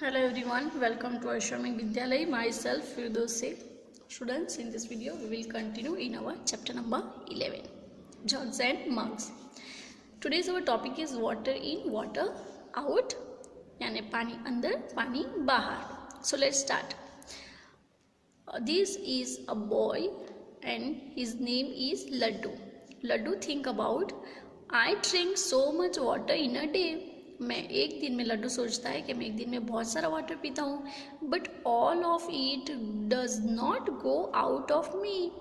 Hello everyone, welcome to Ashramik Vidyalay. Myself Firdaus Sheikh. Students, in this video we will continue in our chapter number 11, jugs and mugs. Today's our topic is water in, water out, यानी पानी अंदर पानी बाहर. So let's start. This is a boy and his name is Laddu. Laddu, think about, I drink so much water in a day. मैं एक दिन में, लड्डू सोचता है कि मैं एक दिन में बहुत सारा वाटर पीता हूँ, but all of it does not go out of me.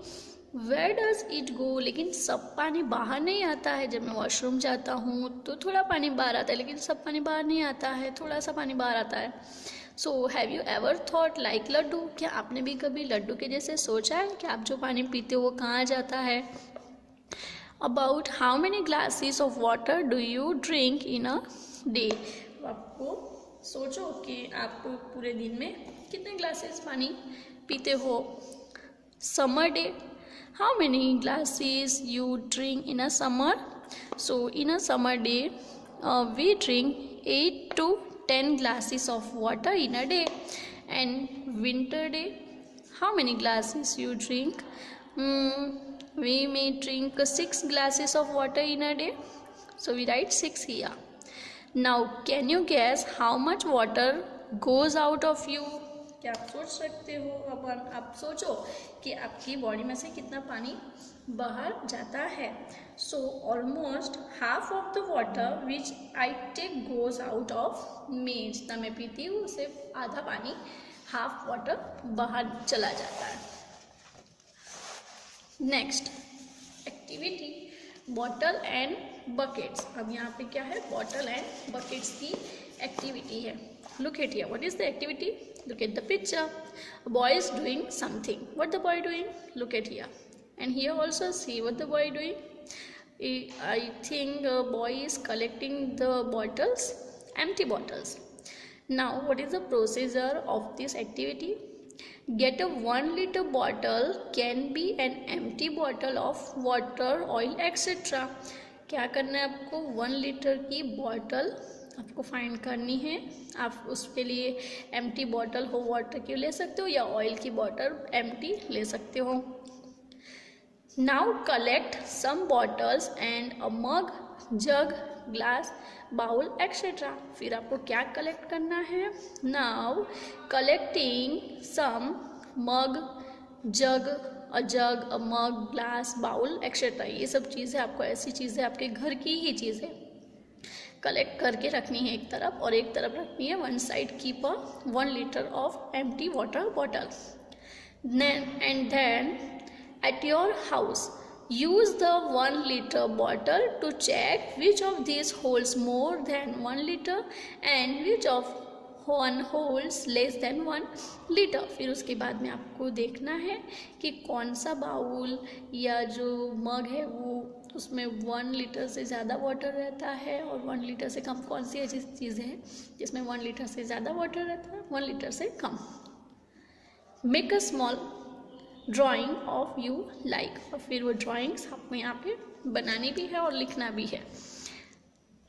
Where does it go? लेकिन सब पानी बाहर नहीं आता है. जब मैं वॉशरूम जाता हूँ तो थोड़ा पानी बाहर आता है, लेकिन सब पानी बाहर नहीं आता है, थोड़ा सा पानी बाहर आता है. So have you ever thought like laddu? क्या आपने भी कभी लड्डू के जैसे सोचा है कि आप जो पानी पीते हो वो कहाँ जाता है? About how many glasses of water do you drink in a day? आपको सोचो कि आप पूरे दिन में कितने ग्लासेस पानी पीते हो. Summer day, how many glasses you drink in a summer? So in a summer day we drink 8 to 10 glasses of water in a day. And winter day, how many glasses you drink? We may drink 6 glasses of water in a day. So we write 6 here. Now can you guess how much water goes out of you? क्या आप सोच सकते हो? अब आप सोचो कि आपकी बॉडी में से कितना पानी बाहर जाता है. So almost half of the water which I take goes out of me. जितना मैं पीती हूँ उससे आधा पानी, हाफ वाटर बाहर चला जाता है. Next activity, bottle and buckets. अब यहाँ पे क्या है? बॉटल एंड बकेट्स की एक्टिविटी है. Look at here, what is the activity? Look at the picture. Boy is doing something. What the boy doing? Look at here. And here also see what the boy doing. I think boy is collecting the bottles, empty bottles. Now what is the procedure of this activity? Get a 1 liter bottle, can be an empty bottle of water, oil, etc. क्या करना है आपको? 1 litre की bottle आपको find करनी है. आप उसके लिए एम्प्टी बॉटल हो वाटर की ले सकते हो, या ऑयल की बॉटल एम्प्टी ले सकते हो. Now collect some bottles and a mug, jug, glass, bowl, etc. फिर आपको क्या कलेक्ट करना है? Now collecting some mug, jug, a jug, a mug, glass, bowl, etc. ये सब चीज़ें आपको, ऐसी चीज़ें आपके घर की ही चीज़ें कलेक्ट करके रखनी है एक तरफ, और एक तरफ रखनी है one side. Keep a 1 liter of empty water bottle. And then at your house, use the 1 liter bottle to check which of these holds more than 1 liter and which of one holds less than 1 liter. फिर उसके बाद में आपको देखना है कि कौन सा बाउल या जो मग है वो उसमें 1 लीटर से ज़्यादा वाटर रहता है, और 1 लीटर से कम कौन सी ऐसी चीज़ें हैं जिसमें 1 लीटर से ज़्यादा वाटर रहता है, 1 लीटर से कम. Make a small drawing of you like. और फिर वो ड्राइंग्स आपको यहाँ पे बनानी भी है और लिखना भी है.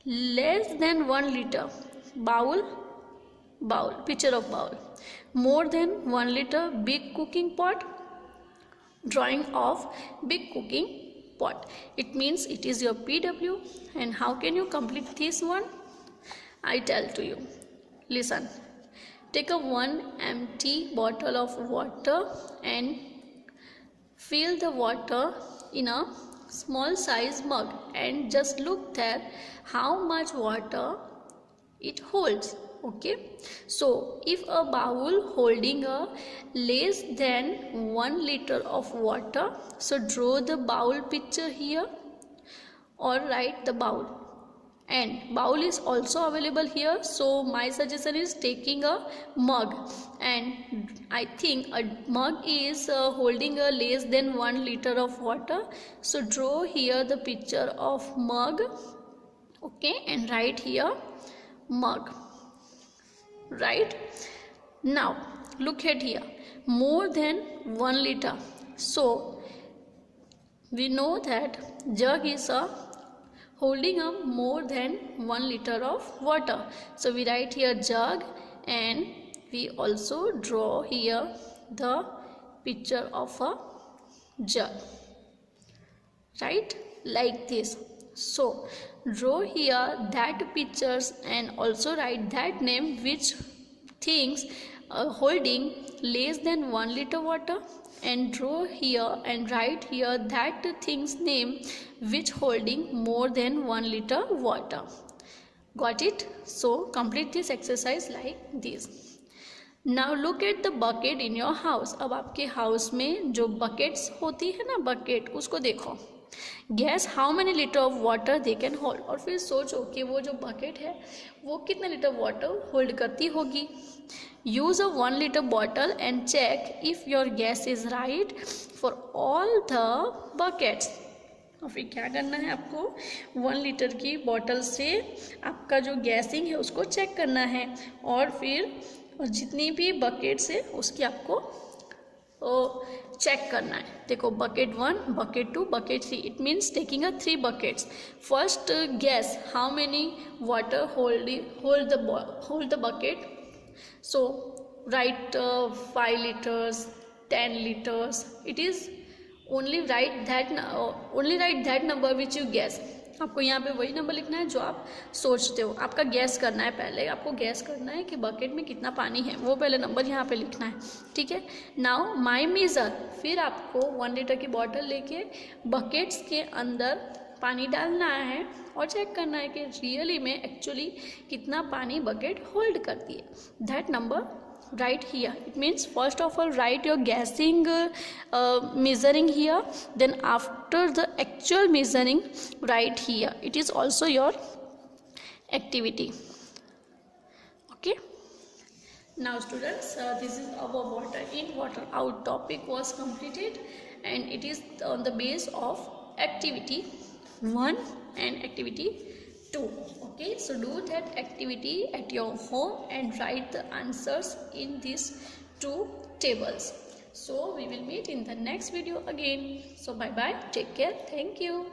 Less than 1 litre bowl, bowl, picture of bowl. More than 1 litre big cooking pot, drawing of big cooking pot. It means it is your PW. And how can you complete this one? I tell to you. Listen. Take a 1 empty bottle of water and fill the water in a small size mug, and just look there how much water it holds. Okay, so if a bowl holding a less than 1 liter of water, so draw the bowl picture here or write the bowl. And bowl is also available here, so my suggestion is taking a mug, and I think a mug is holding a less than 1 liter of water, so draw here the picture of mug. Okay, and write here mug. Right, now look at here, more than 1 liter. So we know that jug is holding up more than 1 liter of water, so we write here jug and we also draw here the picture of a jug, right, like this. So draw here that pictures and also write that name which things holding less than 1 liter water, and draw here and write here that things name which holding more than 1 liter water. Got it? So complete this exercise like this. Now look at the bucket in your house. अब आपके house में जो buckets होती है ना, bucket, उसको देखो. Guess how many liter of water they can hold. और फिर सोचो कि वो जो bucket है वो कितने लीटर water hold करती होगी. Use a 1 liter bottle and check if your guess is right for all the buckets. और फिर क्या करना है आपको, 1 लीटर की बॉटल से आपका जो गैसिंग है उसको चेक करना है, और फिर जितनी भी बकेट्स है उसकी आपको चेक करना है. देखो bucket 1, bucket 2, bucket 3. It means taking a 3 buckets. First gas how many water hold the bucket. So right 5 liters, 10 liters. It is only write that number which you guess. आपको यहाँ पे वही नंबर लिखना है जो आप सोचते हो. आपका गैस करना है, पहले आपको गैस करना है कि बकेट में कितना पानी है, वो पहले नंबर यहाँ पे लिखना है. ठीक है. Now my measure. फिर आपको 1 लीटर की बॉटल लेके बकेट्स के अंदर पानी डालना है और चेक करना है कि रियली में एक्चुअली कितना पानी बकेट होल्ड करती है. That number write here. It means first of all write your guessing measuring here, then after the actual measuring write here. It is also your activity. Okay. Now students, this is our water in water out topic was completed, and it is on the base of activity 1 and activity 2. Okay, so do that activity at your home and write the answers in these 2 tables. So we will meet in the next video again. So bye bye, take care, thank you.